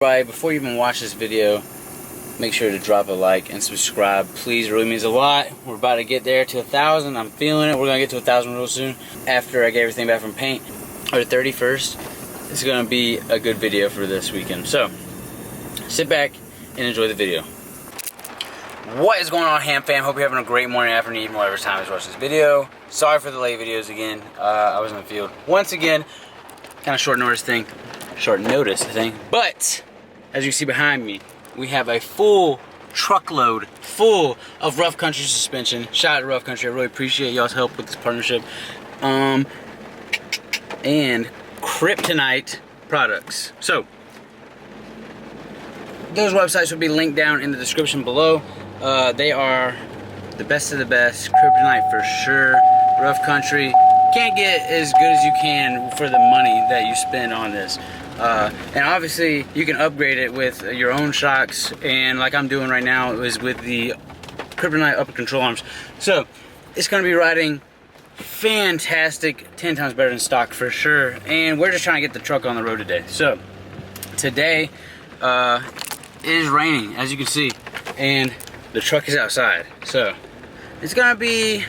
Right, before you even watch this video, make sure to drop a like and subscribe. Please, it really means a lot. We're about to get there to 1,000. I'm feeling it. We're gonna get to 1,000 real soon. After I get everything back from paint, or the 31st, it's gonna be a good video for this weekend. So, sit back and enjoy the video. What is going on, Ham Fam? Hope you're having a great morning, afternoon, evening, whatever time you watch this video. Sorry for the late videos again. I was in the field once again. Kind of short notice thing, but as you see behind me, we have a full truckload full of Rough Country suspension. Shout out to Rough Country. I really appreciate y'all's help with this partnership. And Kryptonite products. So those websites will be linked down in the description below. They are the best of the best. Kryptonite for sure. Rough Country. Can't get as good as you can for the money that you spend on this. And obviously you can upgrade it with your own shocks, and like I'm doing right now is with the Kryptonite upper control arms. So it's going to be riding fantastic, 10 times better than stock for sure. And we're just trying to get the truck on the road today. So today it is raining, as you can see, and the truck is outside. So it's going to be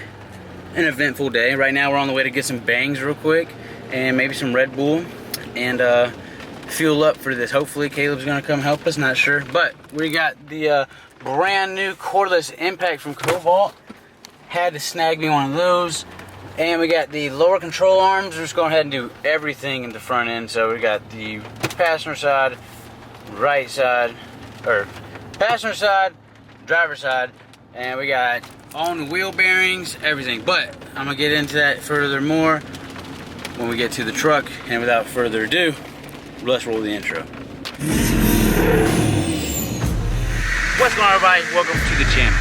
an eventful day. Right now we're on the way to get some bangs real quick and maybe some Red Bull and fuel up for this. Hopefully Caleb's gonna come help us, not sure. But we got the brand new cordless impact from Cobalt. Had to snag me one of those. And we got the lower control arms. We're just going ahead and do everything in the front end. So we got the passenger side, right side, or passenger side, driver side, and we got on the wheel bearings, everything. But I'm gonna get into that furthermore when we get to the truck. And without further ado, let's roll the intro. What's going on, everybody? Welcome to the channel.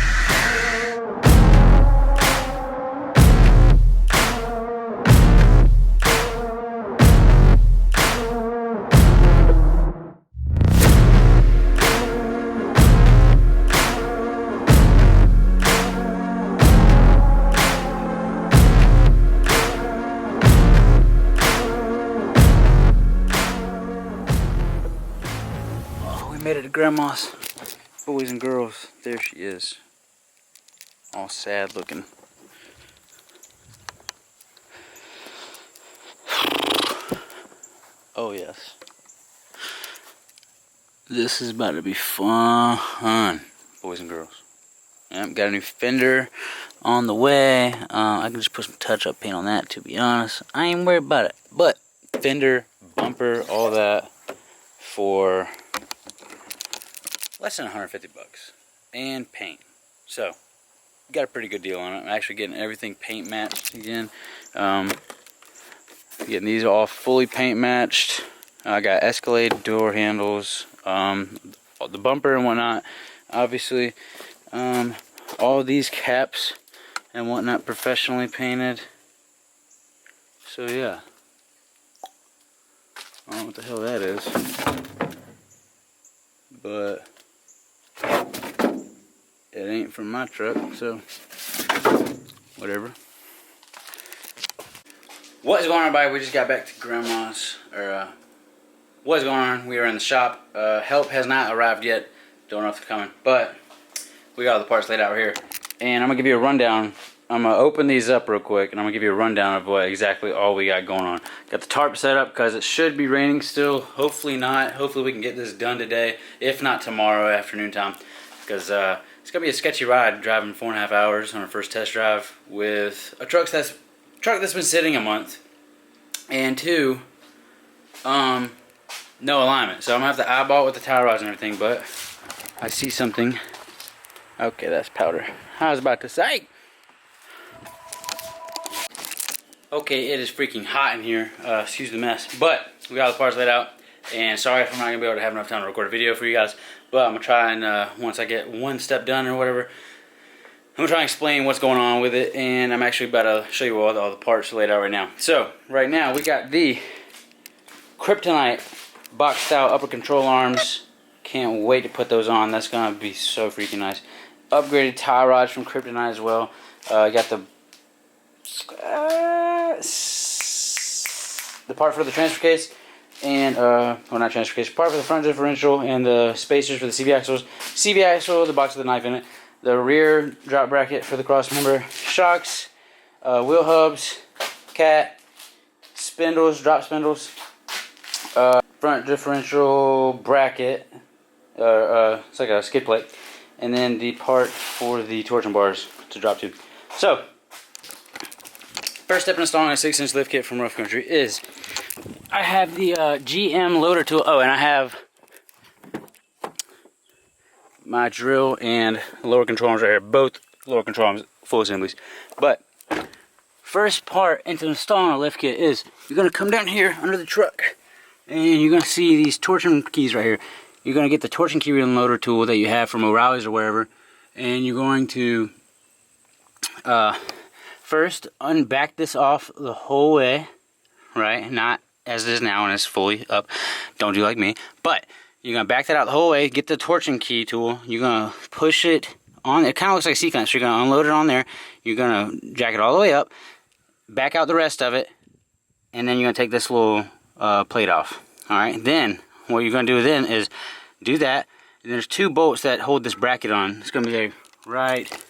Made it to Grandma's. Boys and girls, there she is, all sad looking. Oh yes, this is about to be fun, boys and girls. Yep, got a new fender on the way. I can just put some touch-up paint on that, to be honest. I ain't worried about it, but fender, bumper, all that for less than 150 bucks and paint. So got a pretty good deal on it. I'm actually getting everything paint matched again. Getting these all fully paint matched. I got Escalade door handles, the bumper and whatnot, obviously. All these caps and whatnot professionally painted. So yeah, I don't know what the hell that is, but it ain't from my truck, so whatever. What is going on, everybody? We just got back to Grandma's, or what is going on? We are in the shop. Help has not arrived yet. Don't know if they're coming, but we got all the parts laid out here, and I'm gonna give you a rundown. I'm gonna open these up real quick, and I'm gonna give you a rundown of what exactly all we got going on. Got the tarp set up because it should be raining still. Hopefully not. Hopefully we can get this done today, if not tomorrow afternoon time, because it's gonna be a sketchy ride driving 4.5 hours on our first test drive with a truck that's been sitting a month, and two, no alignment. So I'm gonna have to eyeball it with the tie rods and everything. But I see something. Okay, that's powder. I was about to say. Okay, it is freaking hot in here. Excuse the mess, but we got all the parts laid out. And sorry if I'm not gonna be able to have enough time to record a video for you guys, but I'm gonna try and once I get one step done or whatever, I'm gonna try and explain what's going on with it. And I'm actually about to show you all the parts laid out right now. So right now we got the Kryptonite box style upper control arms. Can't wait to put those on. That's gonna be so freaking nice. Upgraded tie rods from Kryptonite as well. Got the part for the transfer case. and well, not transfer case, part for the front differential, and the spacers for the CV axles. CV axle, the box with the knife in it. The rear drop bracket for the cross member, shocks, wheel hubs, cat, spindles, drop spindles, front differential bracket, it's like a skid plate, and then the part for the torsion bars to drop to. So, first step in installing a 6-inch lift kit from Rough Country is I have the GM loader tool. Oh, and I have my drill and lower control arms right here. Both lower control arms, full assemblies. But first part into installing a lift kit is you're going to come down here under the truck and you're going to see these torsion keys right here. You're going to get the torsion key and loader tool that you have from O'Reilly's or wherever, and you're going to first unback this off the whole way, right? Not as it is now and it's fully up. Don't do like me. But you're going to back that out the whole way, get the torsion key tool, you're going to push it on. It kind of looks like sequence. So you're going to unload it on there, you're going to jack it all the way up, back out the rest of it, and then you're going to take this little plate off. Alright, then what you're going to do then is do that, and there's 2 bolts that hold this bracket on. It's going to be like right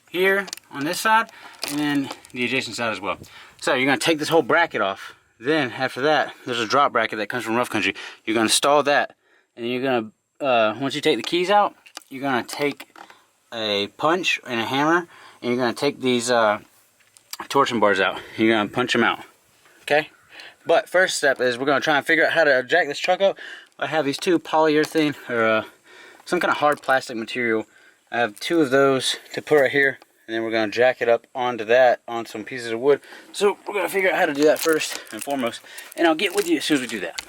here on this side, and then the adjacent side as well. So you're going to take this whole bracket off. Then after that, there's a drop bracket that comes from Rough Country. You're going to install that, and then you're going to, once you take the keys out, you're going to take a punch and a hammer, and you're going to take these torsion bars out. You're going to punch them out. Okay? But first step is we're going to try and figure out how to jack this truck up. I have these 2 polyurethane, or some kind of hard plastic material. I have 2 of those to put right here, and then we're going to jack it up onto that, on some pieces of wood. So we're going to figure out how to do that first and foremost, and I'll get with you as soon as we do that.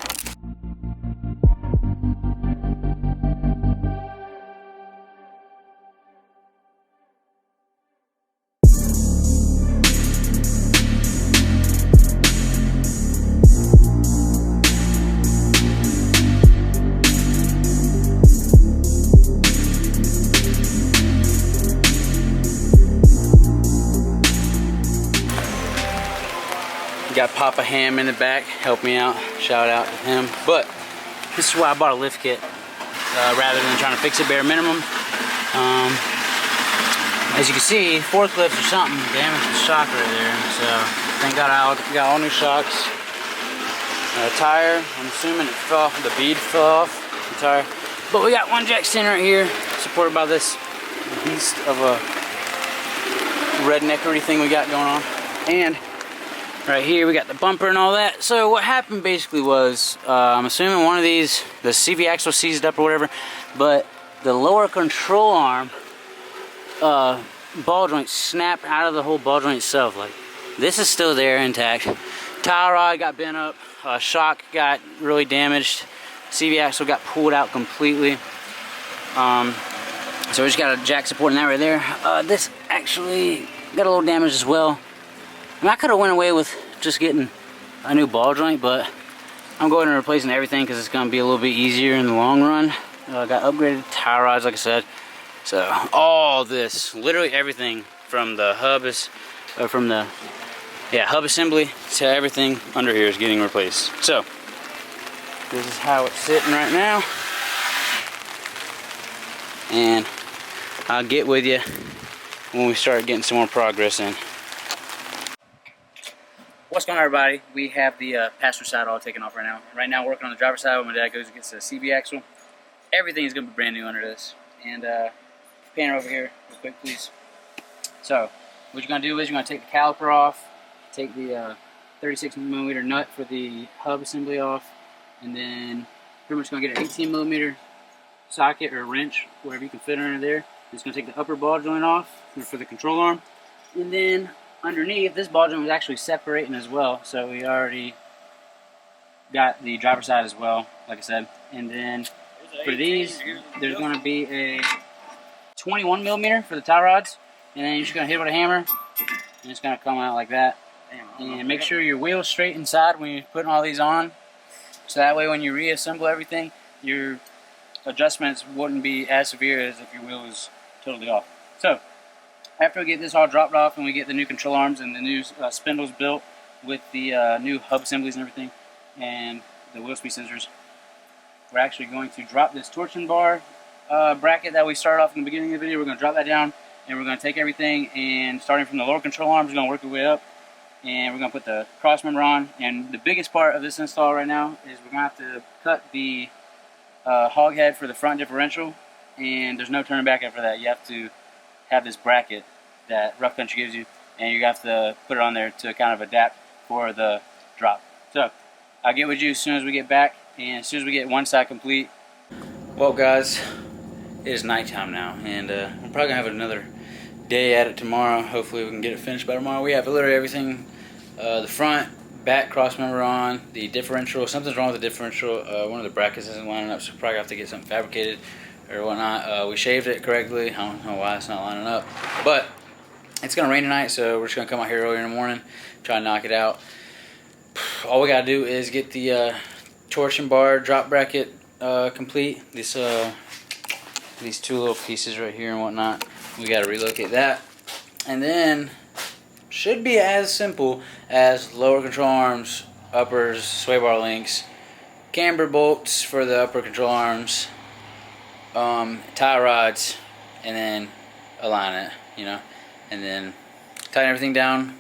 Got Papa Ham in the back, help me out, shout out to him. But this is why I bought a lift kit, rather than trying to fix it bare minimum. As you can see, forklifts or something damaged the shock right there. So thank God I got all new shocks. Tire, I'm assuming it fell off, the bead fell off the tire. But we got 1 jack stand right here, supported by this beast of a redneckery thing we got going on. And right here we got the bumper and all that. So what happened basically was, I'm assuming one of these, the CV axle seized up or whatever, but the lower control arm ball joint snapped out of the whole ball joint itself. Like, this is still there intact. Tie rod got bent up, shock got really damaged, CV axle got pulled out completely. So we just got a jack supporting that right there. This actually got a little damage as well. I mean, I could have went away with just getting a new ball joint, but I'm going and replacing everything because it's going to be a little bit easier in the long run. Got upgraded tie rods, like I said. So all this, literally everything from the hub is, from the hub assembly to everything under here is getting replaced. So this is how it's sitting right now, and I'll get with you when we start getting some more progress in. What's going on, everybody? We have the passenger side all taken off right now. Right now, working on the driver's side when my dad goes and gets the CV axle. Everything is going to be brand new under this. And pan over here real quick, please. So, what you're going to do is you're going to take the caliper off, take the 36mm nut for the hub assembly off, and then pretty much going to get an 18mm socket or wrench, wherever you can fit under there. It's going to take the upper ball joint off for the control arm, and then underneath, this ball joint was actually separating as well, so we already got the driver's side as well, like I said. And then for these, there's going to be a 21mm for the tie rods, and then you're just going to hit it with a hammer, and it's going to come out like that. And make sure your wheel's straight inside when you're putting all these on, so that way when you reassemble everything, your adjustments wouldn't be as severe as if your wheel was totally off. So after we get this all dropped off and we get the new control arms and the new spindles built with the new hub assemblies and everything, and the wheel speed sensors. We're actually going to drop this torsion bar bracket that we started off in the beginning of the video. We're going to drop that down, and we're going to take everything, and starting from the lower control arms, we're going to work our way up, and we're going to put the cross member on. And the biggest part of this install right now is we're going to have to cut the hog head for the front differential, and there's no turning back after that. You have to have this bracket that Rough Country gives you, and you have to put it on there to kind of adapt for the drop. So I'll get with you as soon as we get back, and as soon as we get one side complete. Well guys, it is nighttime now, and we're probably gonna have another day at it tomorrow. Hopefully we can get it finished by tomorrow. We have literally everything, the front, back cross member on, the differential. Something's wrong with the differential. One of the brackets isn't lining up, so we're probably have to get something fabricated or whatnot. We shaved it correctly. I don't know why it's not lining up, but it's gonna rain tonight, so we're just gonna come out here early in the morning, try and knock it out. All we gotta do is get the torsion bar drop bracket complete. These two little pieces right here and whatnot, we gotta relocate that, and then should be as simple as lower control arms, uppers, sway bar links, camber bolts for the upper control arms, tie rods, and then align it, you know, and then tighten everything down,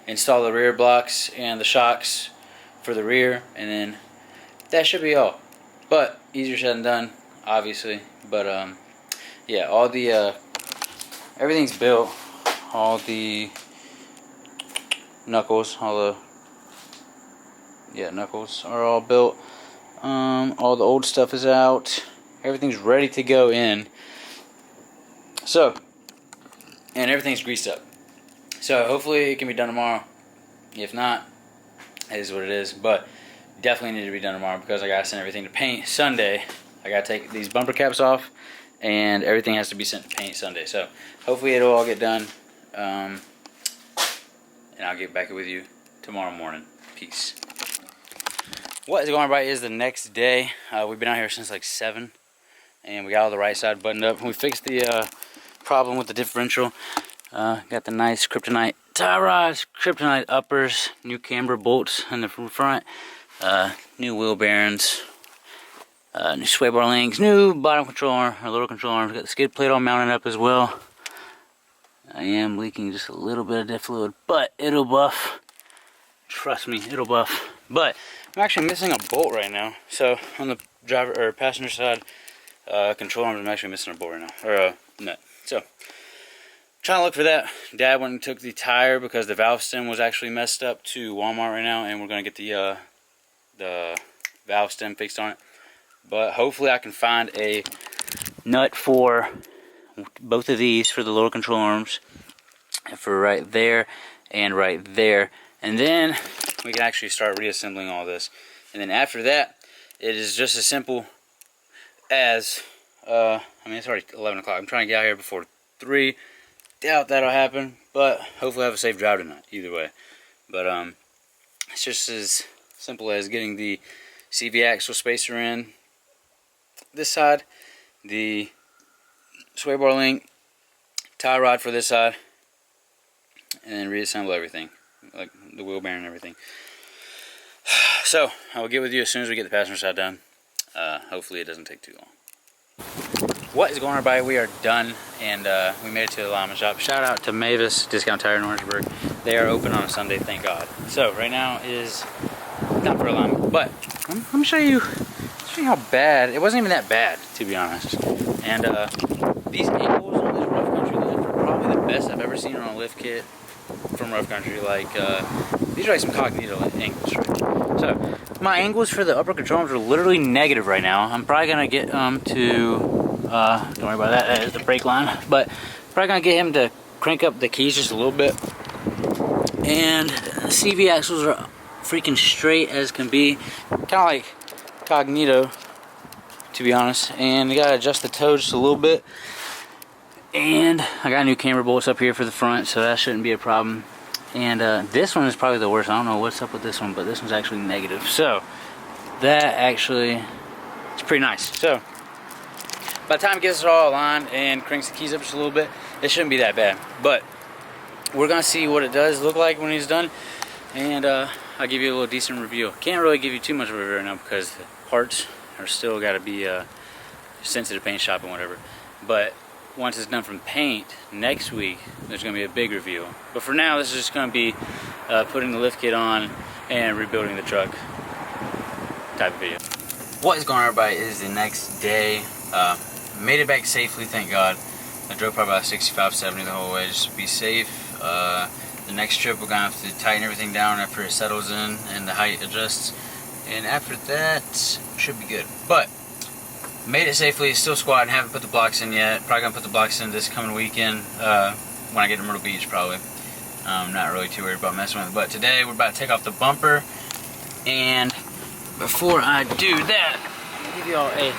install the rear blocks and the shocks for the rear, and then that should be all. But easier said than done, obviously. But yeah, all the everything's built. All the knuckles, knuckles are all built. All the old stuff is out. Everything's ready to go in. So, and everything's greased up. So hopefully it can be done tomorrow. If not, it is what it is. But definitely need to be done tomorrow because I gotta send everything to paint Sunday. I gotta take these bumper caps off, and everything has to be sent to paint Sunday. So hopefully it'll all get done, and I'll get back with you tomorrow morning. Peace. What is going on, right? Is the next day. We've been out here since like 7, and we got all the right side buttoned up. We fixed the problem with the differential. Got the nice kryptonite tie rods, kryptonite uppers, new camber bolts in the front, new wheel bearings, new sway bar links, new bottom control arm, or lower control arms. Got the skid plate all mounted up as well. I am leaking just a little bit of diff fluid, but it'll buff. Trust me, it'll buff. But I'm actually missing a bolt right now. So on the driver or passenger side control arms, I'm actually missing a bolt right now, or a nut. So trying to look for that. Dad went and took the tire because the valve stem was actually messed up to Walmart right now, and we're gonna get the valve stem fixed on it. But hopefully I can find a nut for both of these for the lower control arms, for right there and right there, and then we can actually start reassembling all this. And then after that, it is just as simple as I mean, it's already 11 o'clock. I'm trying to get out here before 3. Doubt that'll happen, but hopefully I have a safe drive tonight, either way. But it's just as simple as getting the CV axle spacer in this side, the sway bar link, tie rod for this side, and then reassemble everything, like the wheel bearing and everything. So I will get with you as soon as we get the passenger side done. Hopefully it doesn't take too long. What is going on, everybody? We are done, and we made it to the alignment shop. Shout out to Mavis Discount Tire in Orangeburg. They are open on a Sunday, thank God. So right now is not for alignment, but let me show you how bad. It wasn't even that bad, to be honest. And these angles on this Rough Country lift are probably the best I've ever seen on a lift kit from Rough Country. Like these are like some cognito angles, right? So my angles for the upper control arms are literally negative right now. I'm probably gonna get to don't worry about that, that is the brake line, but probably gonna get him to crank up the keys just a little bit. And CV axles are freaking straight as can be, kind of like cognito, to be honest. And you gotta adjust the toe just a little bit. And I got new camber bolts up here for the front, so that shouldn't be a problem. And this one is probably the worst. I don't know what's up with this one, but this one's actually negative. So that actually is pretty nice. So by the time it gets it all aligned and cranks the keys up just a little bit, it shouldn't be that bad. But we're gonna see what it does look like when he's done, and I'll give you a little decent review. Can't really give you too much of a review right now because the parts are still got to be sent to the paint shop and whatever. But once it's done from paint, next week there's going to be a big review. But for now, this is just going to be putting the lift kit on and rebuilding the truck type of video. What is going on, everybody? It is the next day. Made it back safely, thank God. I drove probably about 65, 70 the whole way, just to be safe. The next trip we're going to have to tighten everything down after it settles in and the height adjusts. And after that, should be good. But made it safely, still squatting, haven't put the blocks in yet. Probably gonna put the blocks in this coming weekend when I get to Myrtle Beach, probably. I'm not really too worried about messing with it. But today we're about to take off the bumper. And before I do that, I'll give y'all a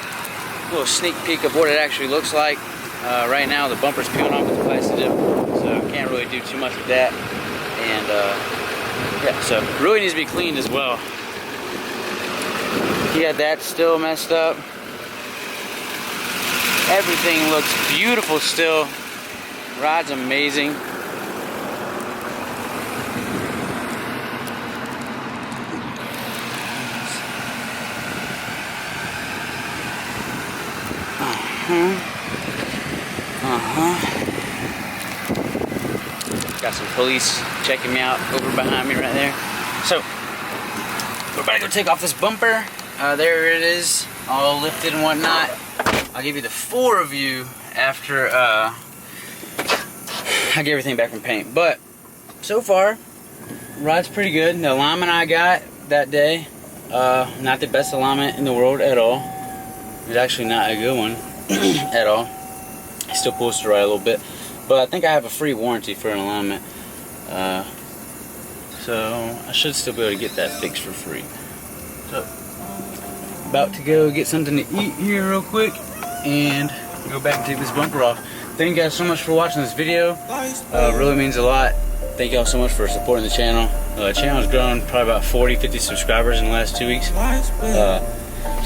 little sneak peek of what it actually looks like. Right now the bumper's peeling off with the plastic dip, so can't really do too much with that. And yeah, so really needs to be cleaned as well. Yeah, that's still messed up. Everything looks beautiful still. Ride's amazing. Got some police checking me out over behind me right there. So, we're about to go take off this bumper. There it is, all lifted and whatnot. I'll give you the full review after I get everything back from paint. But so far, ride's pretty good. The alignment I got that day, not the best alignment in the world at all. It's actually not a good one at all. It still pulls to ride a little bit, but I think I have a free warranty for an alignment, so I should still be able to get that fixed for free. So, about to go get something to eat here real quick and go back and take this bumper off. Thank you guys so much for watching this video. Really means a lot. Thank y'all so much for supporting the channel. The channel's grown probably about 40-50 subscribers in the last 2 weeks.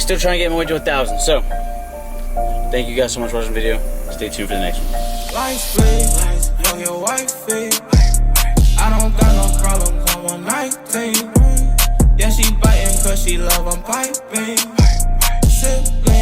Still trying to get my way to 1,000. So thank you guys so much for watching the video. Stay tuned for the next one. I don't got no problems, I'm on 19. Yeah, she biting cause she love, I'm piping. Sibling.